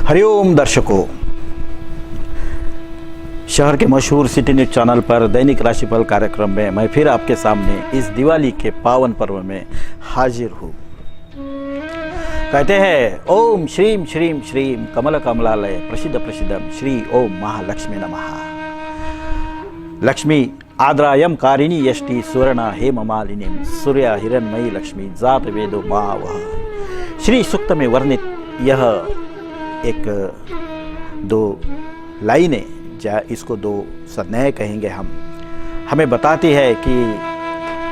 हरिओम दर्शकों, शहर के मशहूर सिटी न्यूज चैनल पर दैनिक राशिफल कार्यक्रम में मैं फिर आपके सामने इस दिवाली के पावन पर्व में हाजिर हूँ। कहते हैं ओम श्रीम श्रीम श्रीम कमल कमलालय प्रसिद्ध प्रसिद्धम श्री ओम महालक्ष्मी नमः। लक्ष्मी आद्रायम कारिणी यष्टि सुवर्णा हेममालिनीम सूर्या हिरण्मयी लक्ष्मी जात वेदो मावह। श्री सूक्त में वर्णित यह एक दो लाइनें, इसको दो संज्ञाएं कहेंगे हम, हमें बताती है कि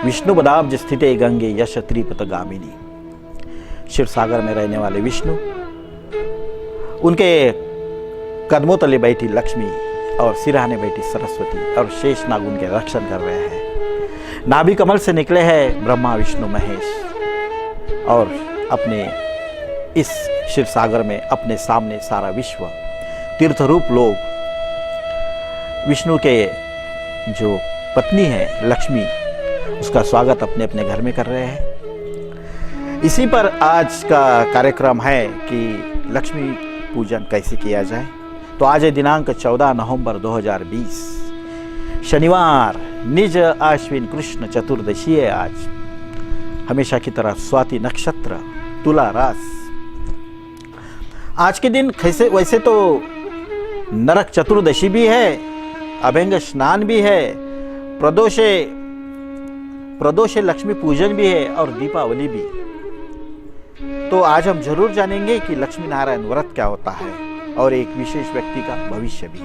विष्णु पदाब्ज स्थिते गंगे यश त्रिपथगामिनी। क्षीर सागर में रहने वाले विष्णु, उनके कदमों तले बैठी लक्ष्मी और सिरहाने बैठी सरस्वती और शेष नाग उनके रक्षण कर रहे हैं। नाभि कमल से निकले हैं ब्रह्मा विष्णु महेश और अपने इस क्षीर सागर में अपने सामने सारा विश्व तीर्थरूप लोग विष्णु के जो पत्नी है लक्ष्मी, उसका स्वागत अपने अपने घर में कर रहे हैं। इसी पर आज का कार्यक्रम है कि लक्ष्मी पूजन कैसे किया जाए। तो आज है दिनांक 14 नवंबर 2020 शनिवार, निज आश्विन कृष्ण चतुर्दशी है आज। हमेशा की तरह स्वाति नक्षत्र, तुला राशि। आज के दिन वैसे तो नरक चतुर्दशी भी है, अभ्यंग स्नान भी है, प्रदोषे लक्ष्मी पूजन भी है और दीपावली भी। तो आज हम जरूर जानेंगे कि लक्ष्मी नारायण व्रत क्या होता है और एक विशेष व्यक्ति का भविष्य भी।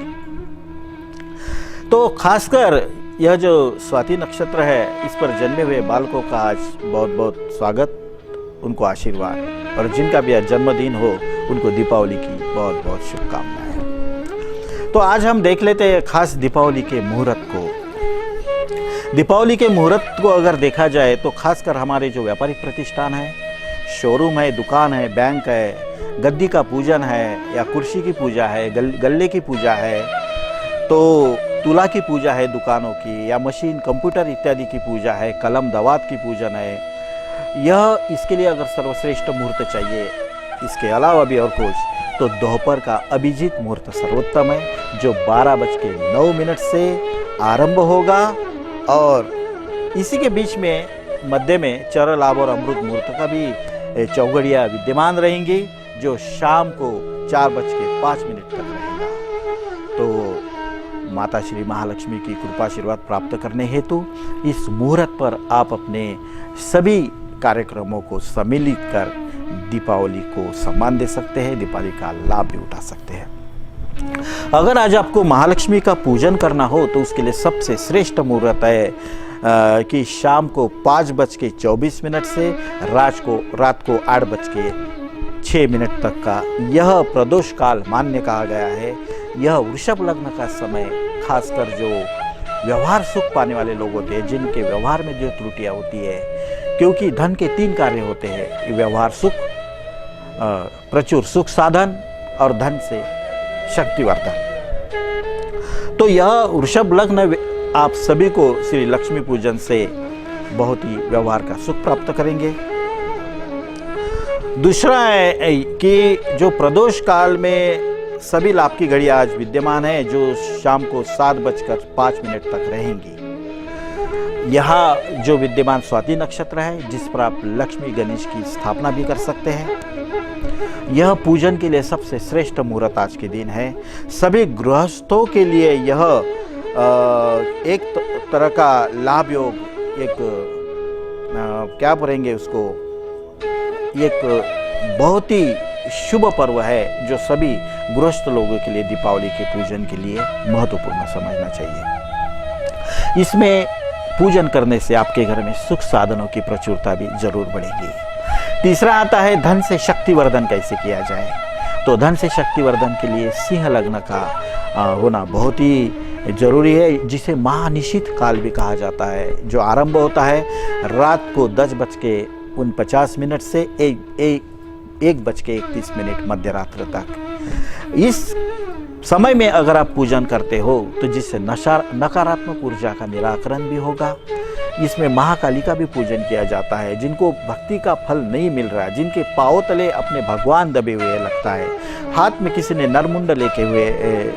तो खासकर यह जो स्वाति नक्षत्र है, इस पर जन्मे हुए बालकों का आज बहुत बहुत स्वागत, उनको आशीर्वाद, और जिनका भी आज जन्मदिन हो उनको दीपावली की बहुत बहुत शुभकामनाएं। तो आज हम देख लेते हैं खास दीपावली के मुहूर्त को। दीपावली के मुहूर्त को अगर देखा जाए तो खासकर हमारे जो व्यापारिक प्रतिष्ठान है, शोरूम है, दुकान है, बैंक है, गद्दी का पूजन है या कुर्सी की पूजा है, गल्ले की पूजा है, तो तुला की पूजा है दुकानों की, या मशीन कंप्यूटर इत्यादि की पूजा है, कलम दवात की पूजन है, यह इसके लिए अगर सर्वश्रेष्ठ मुहूर्त चाहिए, इसके अलावा भी और कुछ, तो दोपहर का अभिजीत मुहूर्त सर्वोत्तम है, जो 12:09 से आरंभ होगा और इसी के बीच में मध्य में चर लाभ और अमृत मुहूर्त का भी चौघड़ियाँ विद्यमान रहेंगी, जो शाम को 4:05 तक रहेगा। तो माता श्री महालक्ष्मी की कृपा आशीर्वाद प्राप्त करने हेतु इस मुहूर्त पर आप अपने सभी कार्यक्रमों को सम्मिलित कर दीपावली को सम्मान दे सकते हैं, दीपावली का लाभ भी उठा सकते हैं। अगर आज आपको महालक्ष्मी का पूजन करना हो तो उसके लिए सबसे श्रेष्ठ मुहूर्त है कि शाम को 5:24 से रात को 8:06 तक का यह प्रदोष काल मान्य कहा गया है। यह वृषभ लग्न का समय, खासकर जो व्यवहार सुख पाने वाले लोग होते हैं, जिनके व्यवहार में जो त्रुटियां होती है, क्योंकि धन के 3 कार्य होते हैं, व्यवहार सुख, प्रचुर सुख साधन और धन से शक्तिवर्धन। तो यह वृषभ लग्न आप सभी को श्री लक्ष्मी पूजन से बहुत ही व्यवहार का सुख प्राप्त करेंगे। दूसरा है कि जो प्रदोष काल में सभी लाभ की घड़ी आज विद्यमान है, जो शाम को 7:05 तक रहेंगी। यहाँ जो विद्यमान स्वाति नक्षत्र है, जिस पर आप लक्ष्मी गणेश की स्थापना भी कर सकते हैं। यह पूजन के लिए सबसे श्रेष्ठ मुहूर्त आज के दिन है। सभी गृहस्थों के लिए यह एक तरह का लाभ योग, एक क्या बोलेंगे उसको, एक बहुत ही शुभ पर्व है, जो सभी गृहस्थ लोगों के लिए दीपावली के पूजन के लिए महत्वपूर्ण समझना चाहिए। इसमें पूजन करने से आपके घर में सुख साधनों की प्रचुरता भी जरूर बढ़ेगी। तीसरा आता है धन से शक्तिवर्धन कैसे किया जाए। तो धन से शक्तिवर्धन के लिए सिंह लग्न का होना बहुत ही जरूरी है, जिसे महानिशित काल भी कहा जाता है, जो आरंभ होता है रात को 10:49 से 1:31 मध्य रात्र तक। इस समय में अगर आप पूजन करते हो तो जिससे नकारात्मक ऊर्जा का निराकरण भी होगा, इसमें महाकाली का भी पूजन किया जाता है। जिनको भक्ति का फल नहीं मिल रहा, जिनके पाँव तले अपने भगवान दबे हुए लगता है, हाथ में किसी ने नरमुंड लेके हुए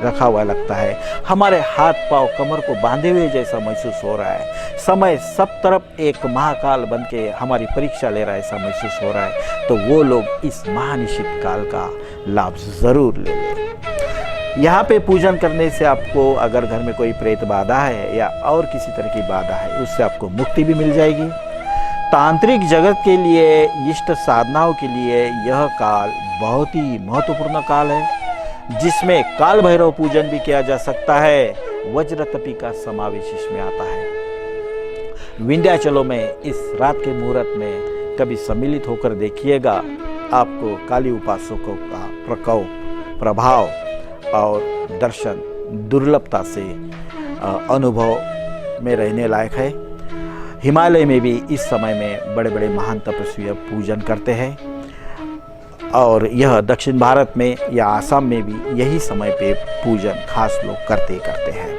रखा हुआ लगता है, हमारे हाथ पाँव कमर को बांधे हुए जैसा महसूस हो रहा है, समय सब तरफ एक महाकाल बन के हमारी परीक्षा ले रहा है ऐसा महसूस हो रहा है, तो वो लोग इस महानिश्चित काल का लाभ जरूर ले लें। यहाँ पे पूजन करने से आपको अगर घर में कोई प्रेत बाधा है या और किसी तरह की बाधा है, उससे आपको मुक्ति भी मिल जाएगी। तांत्रिक जगत के लिए, इष्ट साधनाओं के लिए यह काल बहुत ही महत्वपूर्ण काल है, जिसमें काल भैरव पूजन भी किया जा सकता है। वज्रतपी का समावेश इसमें आता है। विंध्याचलों में इस रात के मुहूर्त में कभी सम्मिलित होकर देखिएगा, आपको काली उपासकों का प्रकोप, प्रभाव और दर्शन दुर्लभता से अनुभव में रहने लायक है। हिमालय में भी इस समय में बड़े बड़े महान तपस्वी पूजन करते हैं, और यह दक्षिण भारत में या आसाम में भी यही समय पे पूजन खास लोग करते हैं।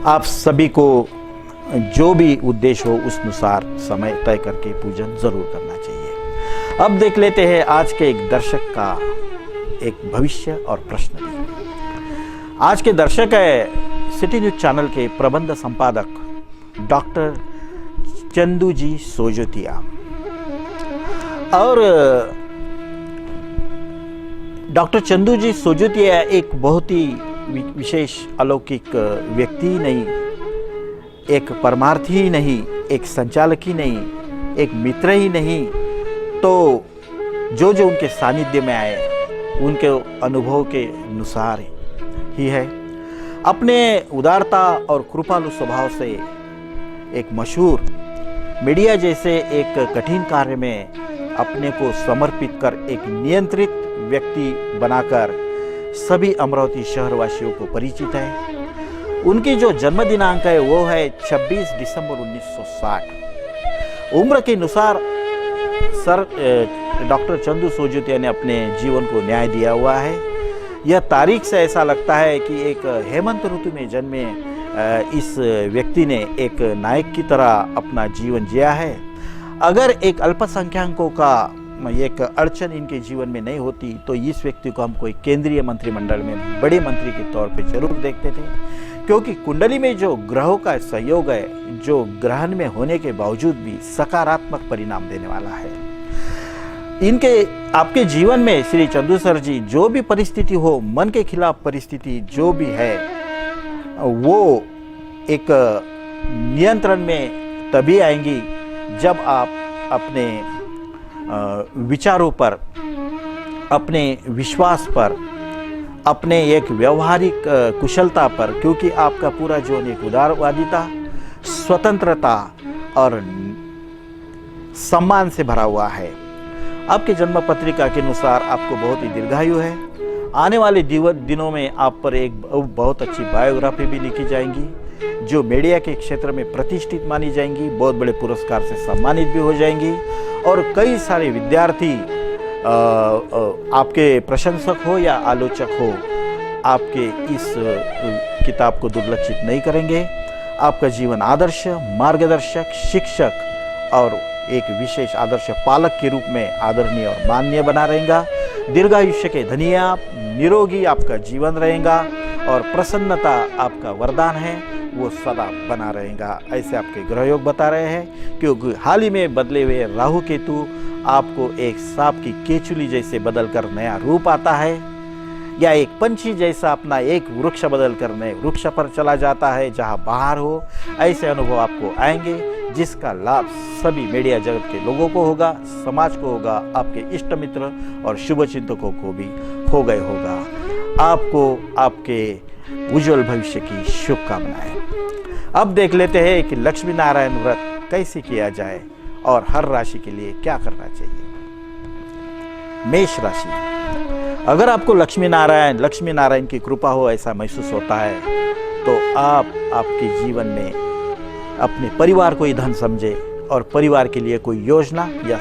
आप सभी को जो भी उद्देश्य हो उस अनुसार समय तय करके पूजन जरूर करना चाहिए। अब देख लेते हैं आज के एक दर्शक का एक भविष्य और प्रश्न भी। आज के दर्शक है सिटी न्यूज चैनल के प्रबंध संपादक डॉक्टर चंदू जी सोजोतिया। और डॉक्टर चंदू जी सोजोतिया एक बहुत ही विशेष अलौकिक व्यक्ति नहीं, एक परमार्थी ही नहीं, एक संचालक ही नहीं, एक मित्र ही नहीं, तो जो जो उनके सानिध्य में आए उनके अनुभव के अनुसार ही है। अपने उदारता और कृपालु स्वभाव से एक मशहूर मीडिया जैसे एक कठिन कार्य में अपने को समर्पित कर एक नियंत्रित व्यक्ति बनाकर सभी अमरावती शहरवासियों को परिचित है। उनकी जो जन्म दिनांक है वो है 26 दिसंबर 1960। उम्र के अनुसार सर डॉक्टर चंदू सोजोतिया ने अपने जीवन को न्याय दिया हुआ है। यह तारीख से ऐसा लगता है कि एक हेमंत ऋतु में जन्मे इस व्यक्ति ने एक नायक की तरह अपना जीवन जिया है। अगर एक अल्पसंख्यकों का एक अड़चन इनके जीवन में नहीं होती तो इस व्यक्ति को हम कोई केंद्रीय मंत्रिमंडल में बड़े मंत्री के तौर पे जरूर देखते थे, क्योंकि कुंडली में जो ग्रहों का सहयोग है, जो ग्रहण में होने के बावजूद भी सकारात्मक परिणाम देने वाला है। इनके आपके जीवन में श्री चंदू सर जी जो भी परिस्थिति हो, मन के खिलाफ परिस्थिति जो भी है, वो एक नियंत्रण में तभी आएंगी जब आप अपने विचारों पर, अपने विश्वास पर, अपने एक व्यवहारिक कुशलता पर, क्योंकि आपका पूरा जीवन एक उदारवादिता, स्वतंत्रता और सम्मान से भरा हुआ है। आपके जन्म पत्रिका के अनुसार आपको बहुत ही दीर्घायु है। आने वाले दिनों में आप पर एक बहुत अच्छी बायोग्राफी भी लिखी जाएंगी, जो मीडिया के क्षेत्र में प्रतिष्ठित मानी जाएंगी, बहुत बड़े पुरस्कार से सम्मानित भी हो जाएंगी, और कई सारे विद्यार्थी आपके प्रशंसक हो या आलोचक हो, आपके इस किताब को दुर्लक्षित नहीं करेंगे। आपका जीवन आदर्श, मार्गदर्शक, शिक्षक और एक विशेष आदर्श पालक के रूप में आदरणीय और माननीय बना रहेगा। दीर्घायुष्य के धनी आप, निरोगी आपका जीवन रहेगा, और प्रसन्नता आपका वरदान है, वो सदा बना रहेगा। ऐसे आपके ग्रह योग बता रहे हैं, क्योंकि हाल ही में बदले हुए राहु केतु आपको एक सांप की केचुली जैसे बदलकर नया रूप आता है, या एक पंछी जैसा अपना एक वृक्ष बदल कर नए वृक्ष पर चला जाता है जहां बाहर हो। ऐसे अनुभव आपको आएंगे, जिसका लाभ सभी मीडिया जगत के लोगों को होगा, समाज को होगा, आपके इष्ट मित्र और शुभचिंतकों को भी होगा। आपको आपके उज्जवल भविष्य की शुभकामनाएं। अब देख लेते हैं कि लक्ष्मी नारायण व्रत कैसे किया जाए और हर राशि के लिए क्या करना चाहिए। मेष राशि, अगर आपको लक्ष्मी नारायण की कृपा हो ऐसा महसूस होता है, तो आप आपके जीवन में अपने परिवार को ही धन समझे और परिवार के लिए कोई योजना या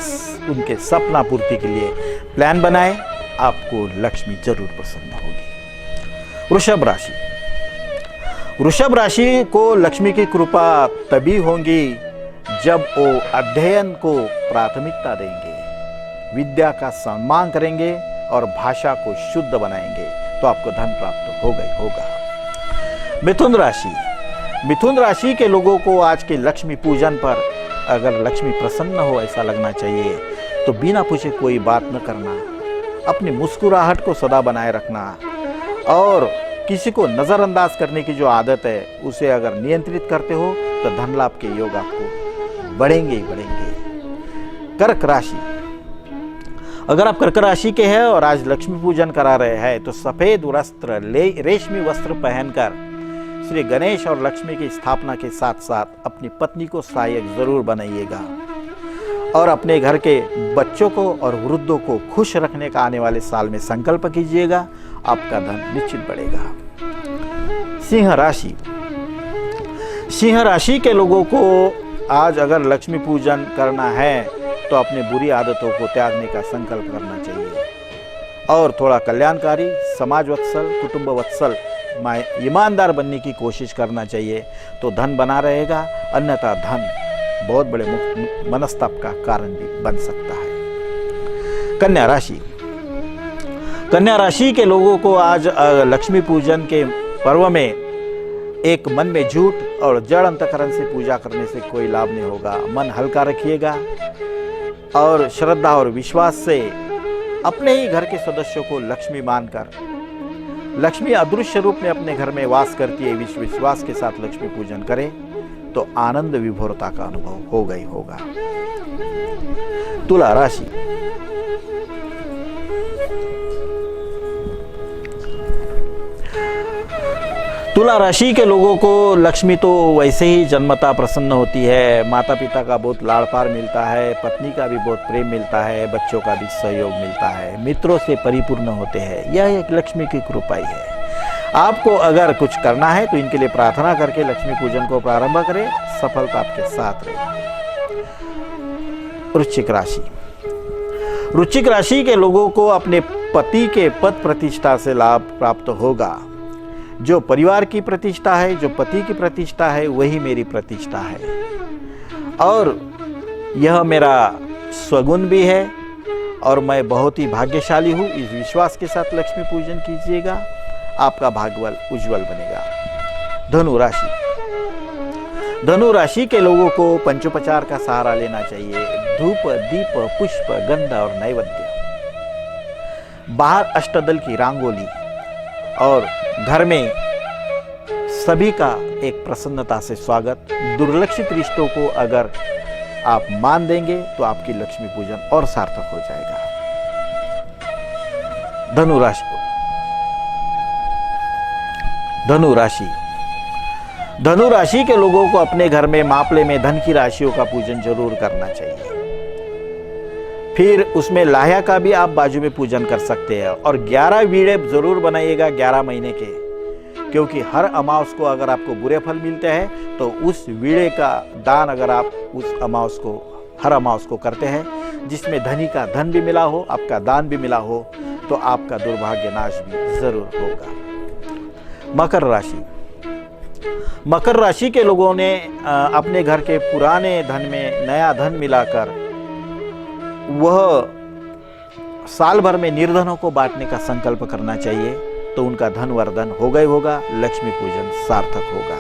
उनके सपना पूर्ति के लिए प्लान बनाए, आपको लक्ष्मी जरूर प्रसन्न होगी। वृषभ राशि, वृषभ राशि को लक्ष्मी की कृपा तभी होगी जब वो अध्ययन को प्राथमिकता देंगे, विद्या का सम्मान करेंगे और भाषा को शुद्ध बनाएंगे, तो आपको धन प्राप्त होगा ही होगा। मिथुन राशि के लोगों को आज के लक्ष्मी पूजन पर अगर लक्ष्मी प्रसन्न हो ऐसा लगना चाहिए, तो बिना पूछे कोई बात न करना, अपनी मुस्कुराहट को सदा बनाए रखना और किसी को नज़रअंदाज करने की जो आदत है उसे अगर नियंत्रित करते हो तो धन लाभ के योग आपको बढ़ेंगे ही बढ़ेंगे। कर्क राशि, अगर आप कर्क राशि के हैं और आज लक्ष्मी पूजन करा रहे हैं तो सफेद वस्त्र रेशमी वस्त्र पहनकर श्री गणेश और लक्ष्मी की स्थापना के साथ साथ अपनी पत्नी को सहायक जरूर बनाइएगा और अपने घर के बच्चों को और वृद्धों को खुश रखने का आने वाले साल में संकल्प कीजिएगा, आपका धन निश्चित बढ़ेगा। सिंह राशि के लोगों को आज अगर लक्ष्मी पूजन करना है तो अपने बुरी आदतों को त्यागने का संकल्प करना चाहिए और थोड़ा कल्याणकारी, समाज वत्सल, कुटुंब वत्सल, ईमानदार बनने की कोशिश करना चाहिए, तो धन बना रहेगा, अन्यथा धन बहुत बड़े मनस्ताप का कारण भी बन सकता है। कन्या राशि के लोगों को आज लक्ष्मी पूजन के पर्व में एक मन में झूठ और जड़ अंतकरण से पूजा करने से कोई लाभ नहीं होगा। मन हल्का रखिएगा और श्रद्धा और विश्वास से अपने ही घर के सदस्यों को लक्ष्मी मानकर, लक्ष्मी अदृश्य रूप में अपने घर में वास करती है, विश्वास के साथ लक्ष्मी पूजन करें तो आनंद विभोरता का अनुभव होगा ही होगा। तुला राशि, तुला राशि के लोगों को लक्ष्मी तो वैसे ही जन्मता प्रसन्न होती है, माता पिता का बहुत लाड़ प्यार मिलता है, पत्नी का भी बहुत प्रेम मिलता है, बच्चों का भी सहयोग मिलता है, मित्रों से परिपूर्ण होते हैं। यह एक लक्ष्मी की कृपा ही है। आपको अगर कुछ करना है तो इनके लिए प्रार्थना करके लक्ष्मी पूजन को प्रारंभ करें, सफलता आपके साथ रहेगी। वृश्चिक राशि के लोगों को अपने पति के पद प्रतिष्ठा से लाभ प्राप्त होगा। जो परिवार की प्रतिष्ठा है, जो पति की प्रतिष्ठा है, वही मेरी प्रतिष्ठा है और यह मेरा स्वगुण भी है और मैं बहुत ही भाग्यशाली हूँ। इस विश्वास के साथ लक्ष्मी पूजन कीजिएगा, आपका भाग्यबल उज्जवल बनेगा। धनु राशि के लोगों को पंचोपचार का सहारा लेना चाहिए। धूप, दीप, पुष्प, गंध और नैवेद्य, बाहर अष्टदल की रंगोली और घर में सभी का एक प्रसन्नता से स्वागत। दुर्लक्षित रिश्तों को अगर आप मान देंगे तो आपकी लक्ष्मी पूजन और सार्थक हो जाएगा। धनु राशि के लोगों को अपने घर में मापले में धन की राशियों का पूजन जरूर करना चाहिए। फिर उसमें लाह्या का भी आप बाजू में पूजन कर सकते हैं और 11 वीड़े जरूर बनाइएगा 11 महीने के, क्योंकि हर अमावस को अगर आपको बुरे फल मिलते हैं तो उस वीड़े का दान अगर आप उस अमावस को हर अमावस को करते हैं, जिसमें धनी का धन भी मिला हो, आपका दान भी मिला हो, तो आपका दुर्भाग्य नाश भी जरूर होगा। मकर राशि के लोगों ने अपने घर के पुराने धन में नया धन मिलाकर वह साल भर में निर्धनों को बांटने का संकल्प करना चाहिए, तो उनका धन वर्धन होगा ही होगा, लक्ष्मी पूजन सार्थक होगा।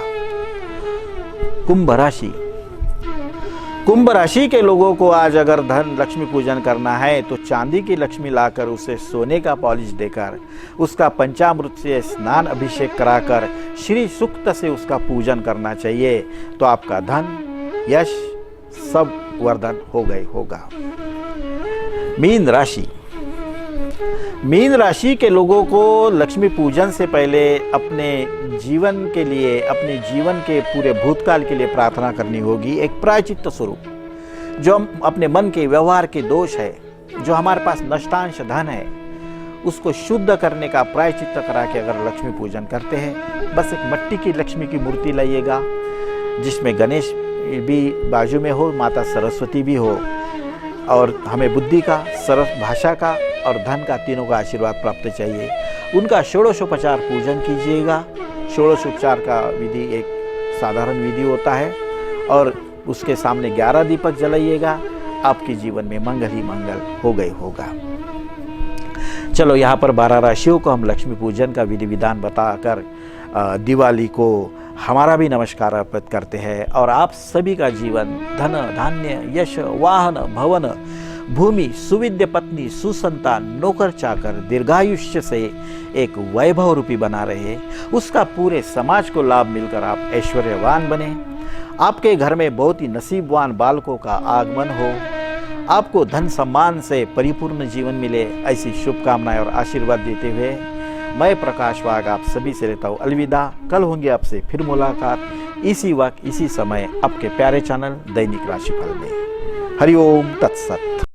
कुंभ राशि के लोगों को आज अगर धन लक्ष्मी पूजन करना है तो चांदी की लक्ष्मी लाकर उसे सोने का पॉलिश देकर उसका पंचामृत से स्नान अभिषेक कराकर श्री सूक्त से उसका पूजन करना चाहिए, तो आपका धन, यश सब वर्धन होगा ही होगा। मीन राशि के लोगों को लक्ष्मी पूजन से पहले अपने जीवन के लिए, अपने जीवन के पूरे भूतकाल के लिए प्रार्थना करनी होगी। एक प्रायश्चित्त स्वरूप, जो हम अपने मन के व्यवहार के दोष है, जो हमारे पास नष्टांश धन है, उसको शुद्ध करने का प्रायश्चित्त करा के अगर लक्ष्मी पूजन करते हैं, बस एक मिट्टी की लक्ष्मी की मूर्ति लाइएगा जिसमें गणेश भी बाजू में हो, माता सरस्वती भी हो और हमें बुद्धि का, सरस भाषा का और धन का, तीनों का आशीर्वाद प्राप्त चाहिए। उनका षोडशोपचार पूजन कीजिएगा, षोडशोपचार का विधि एक साधारण विधि होता है और उसके सामने 11 दीपक जलाइएगा, आपके जीवन में मंगल ही मंगल हो गए होगा। चलो यहाँ पर 12 राशियों को हम लक्ष्मी पूजन का विधि विधान बताकर दिवाली को हमारा भी नमस्कार अर्पित करते हैं और आप सभी का जीवन धन धान्य यश वाहन भवन भूमि सुविद्य पत्नी सुसंतान नौकर चाकर दीर्घायुष्य से एक वैभव रूपी बना रहे, उसका पूरे समाज को लाभ मिलकर आप ऐश्वर्यवान बने, आपके घर में बहुत ही नसीबवान बालकों का आगमन हो, आपको धन सम्मान से परिपूर्ण जीवन मिले, ऐसी शुभकामनाएं और आशीर्वाद देते हुए मैं प्रकाश वाघ आप सभी से लेता हूँ अलविदा। कल होंगे आपसे फिर मुलाकात इसी वक्त इसी समय आपके प्यारे चैनल दैनिक राशिफल में। हरिओम तत्सत।